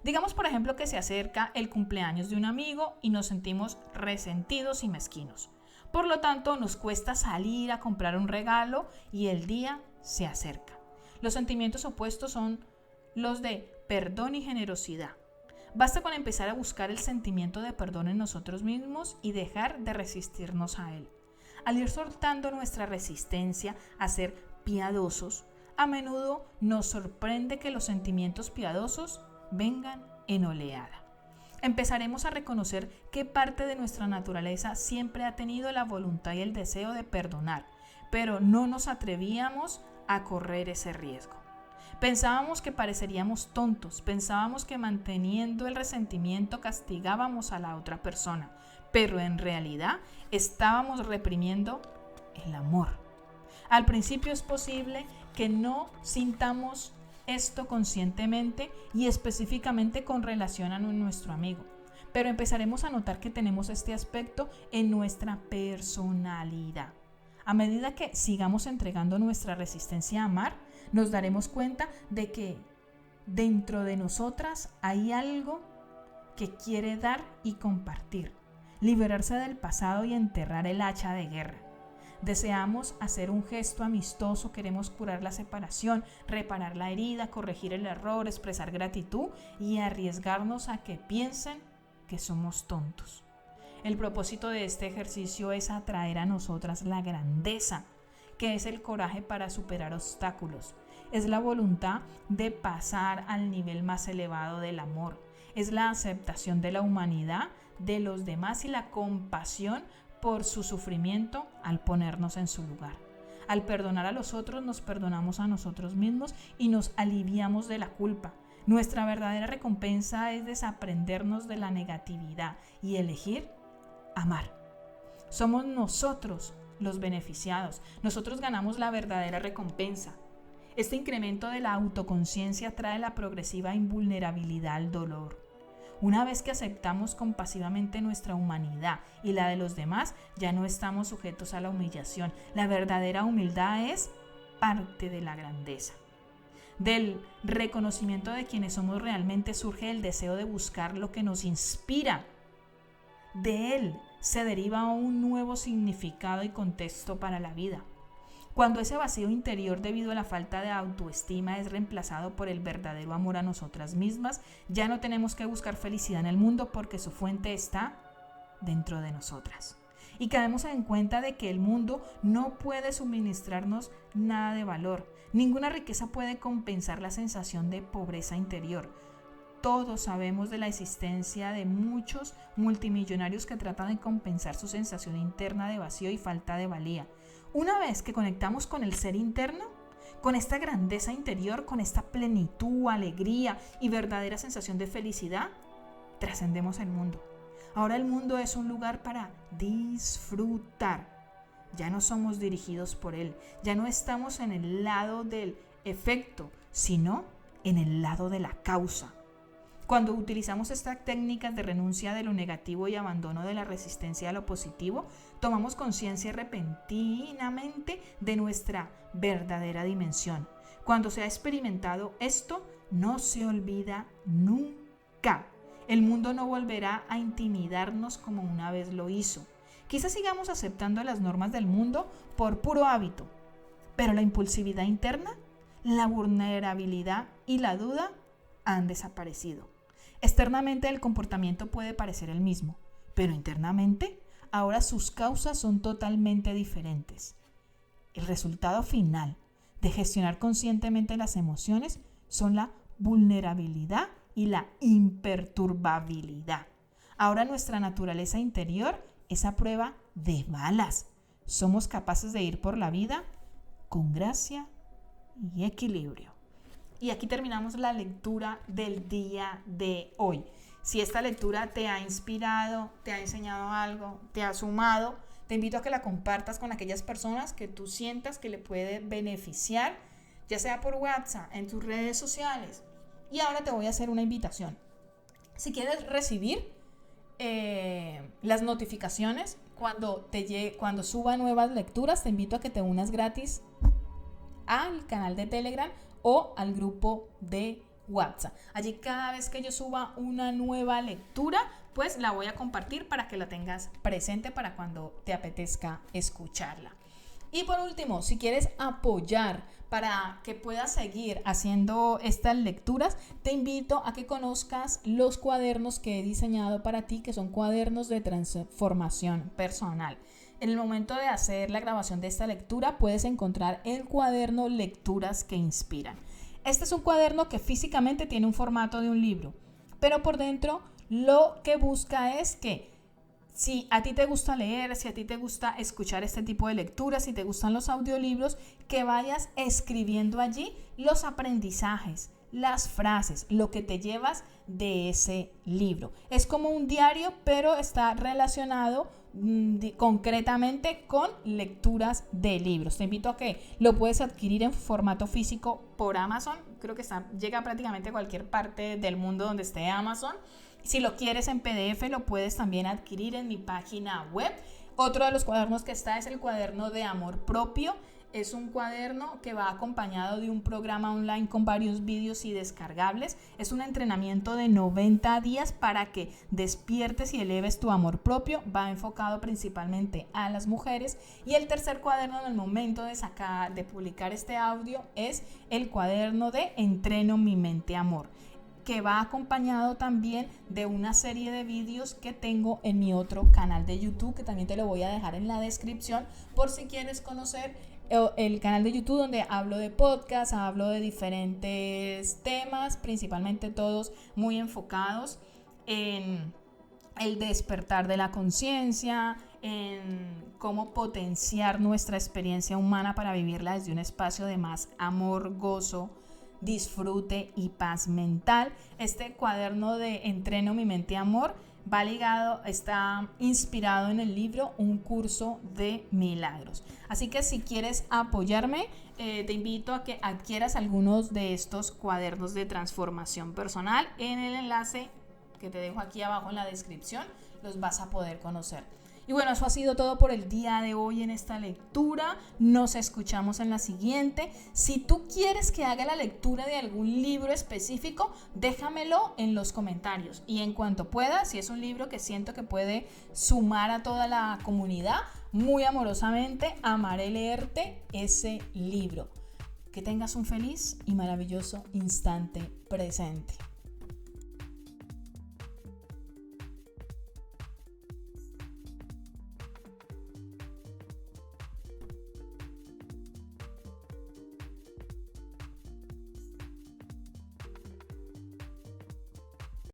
Digamos, por ejemplo, que se acerca el cumpleaños de un amigo y nos sentimos resentidos y mezquinos. Por lo tanto, nos cuesta salir a comprar un regalo y el día se acerca. Los sentimientos opuestos son los de perdón y generosidad. Basta con empezar a buscar el sentimiento de perdón en nosotros mismos y dejar de resistirnos a él. Al ir soltando nuestra resistencia a ser piadosos, a menudo nos sorprende que los sentimientos piadosos vengan en oleada. Empezaremos a reconocer qué parte de nuestra naturaleza siempre ha tenido la voluntad y el deseo de perdonar, pero no nos atrevíamos a correr ese riesgo. Pensábamos que pareceríamos tontos, pensábamos que manteniendo el resentimiento castigábamos a la otra persona, pero en realidad estábamos reprimiendo el amor. Al principio es posible que no sintamos esto conscientemente y específicamente con relación a nuestro amigo, pero empezaremos a notar que tenemos este aspecto en nuestra personalidad. A medida que sigamos entregando nuestra resistencia a amar, nos daremos cuenta de que dentro de nosotras hay algo que quiere dar y compartir, liberarse del pasado y enterrar el hacha de guerra. Deseamos hacer un gesto amistoso, queremos curar la separación, reparar la herida, corregir el error, expresar gratitud y arriesgarnos a que piensen que somos tontos. El propósito de este ejercicio es atraer a nosotras la grandeza, que es el coraje para superar obstáculos. Es la voluntad de pasar al nivel más elevado del amor. Es la aceptación de la humanidad, de los demás y la compasión por su sufrimiento al ponernos en su lugar. Al perdonar a los otros, nos perdonamos a nosotros mismos y nos aliviamos de la culpa. Nuestra verdadera recompensa es desaprendernos de la negatividad y elegir amar. Somos nosotros los beneficiados. Nosotros ganamos la verdadera recompensa. Este incremento de la autoconciencia trae la progresiva invulnerabilidad al dolor. Una vez que aceptamos compasivamente nuestra humanidad y la de los demás, ya no estamos sujetos a la humillación. La verdadera humildad es parte de la grandeza. Del reconocimiento de quienes somos realmente surge el deseo de buscar lo que nos inspira. De él se deriva un nuevo significado y contexto para la vida. Cuando ese vacío interior debido a la falta de autoestima es reemplazado por el verdadero amor a nosotras mismas, ya no tenemos que buscar felicidad en el mundo porque su fuente está dentro de nosotras. Y caemos en cuenta de que el mundo no puede suministrarnos nada de valor. Ninguna riqueza puede compensar la sensación de pobreza interior. todos sabemos de la existencia de muchos multimillonarios que tratan de compensar su sensación interna de vacío y falta de valía. Una vez que conectamos con el ser interno, con esta grandeza interior, con esta plenitud, alegría y verdadera sensación de felicidad, trascendemos el mundo. Ahora el mundo es un lugar para disfrutar. Ya no somos dirigidos por él, ya no estamos en el lado del efecto, sino en el lado de la causa. Cuando utilizamos estas técnicas de renuncia de lo negativo y abandono de la resistencia a lo positivo, tomamos conciencia repentinamente de nuestra verdadera dimensión. Cuando se ha experimentado esto, no se olvida nunca. El mundo no volverá a intimidarnos como una vez lo hizo. Quizás sigamos aceptando las normas del mundo por puro hábito, pero la impulsividad interna, la vulnerabilidad y la duda han desaparecido. Externamente el comportamiento puede parecer el mismo, pero internamente ahora sus causas son totalmente diferentes. El resultado final de gestionar conscientemente las emociones son la vulnerabilidad y la imperturbabilidad. Ahora nuestra naturaleza interior es a prueba de balas. Somos capaces de ir por la vida con gracia y equilibrio. Y aquí terminamos la lectura del día de hoy. Si esta lectura te ha inspirado, te ha enseñado algo, te ha sumado, te invito a que la compartas con aquellas personas que tú sientas que le puede beneficiar, ya sea por WhatsApp, en tus redes sociales. Y ahora te voy a hacer una invitación. Si quieres recibir las notificaciones cuando suba nuevas lecturas, te invito a que te unas gratis al canal de Telegram o al grupo de WhatsApp. Allí cada vez que yo suba una nueva lectura, pues la voy a compartir para que la tengas presente para cuando te apetezca escucharla. Y por último, si quieres apoyar para que puedas seguir haciendo estas lecturas, te invito a que conozcas los cuadernos que he diseñado para ti, que son cuadernos de transformación personal. En el momento de hacer la grabación de esta lectura, puedes encontrar el cuaderno Lecturas que Inspiran. Este es un cuaderno que físicamente tiene un formato de un libro, pero por dentro lo que busca es que si a ti te gusta leer, si a ti te gusta escuchar este tipo de lecturas, si te gustan los audiolibros, que vayas escribiendo allí los aprendizajes, las frases, lo que te llevas de ese libro. Es como un diario, pero está relacionado concretamente con lecturas de libros. Te invito a que lo puedes adquirir en formato físico por Amazon. Creo que llega prácticamente a cualquier parte del mundo donde esté Amazon. Si lo quieres en PDF, lo puedes también adquirir en mi página web. Otro de los cuadernos que está es el cuaderno de amor propio. Es un cuaderno que va acompañado de un programa online con varios vídeos y descargables. Es un entrenamiento de 90 días para que despiertes y eleves tu amor propio. Va enfocado principalmente a las mujeres. Y el tercer cuaderno en el momento de publicar este audio es el cuaderno de Entreno mi mente amor, que va acompañado también de una serie de vídeos que tengo en mi otro canal de YouTube, que también te lo voy a dejar en la descripción por si quieres conocer el canal de YouTube, donde hablo de podcast, hablo de diferentes temas, principalmente todos muy enfocados en el despertar de la conciencia, en cómo potenciar nuestra experiencia humana para vivirla desde un espacio de más amor, gozo, disfrute y paz mental. Este cuaderno de Entreno mi mente amor está inspirado en el libro Un curso de milagros. Así que si quieres apoyarme, te invito a que adquieras algunos de estos cuadernos de transformación personal. En el enlace que te dejo aquí abajo en la descripción los vas a poder conocer. Y bueno, eso ha sido todo por el día de hoy en esta lectura. Nos escuchamos en la siguiente. Si tú quieres que haga la lectura de algún libro específico, déjamelo en los comentarios. Y en cuanto pueda, si es un libro que siento que puede sumar a toda la comunidad, muy amorosamente amaré leerte ese libro. Que tengas un feliz y maravilloso instante presente.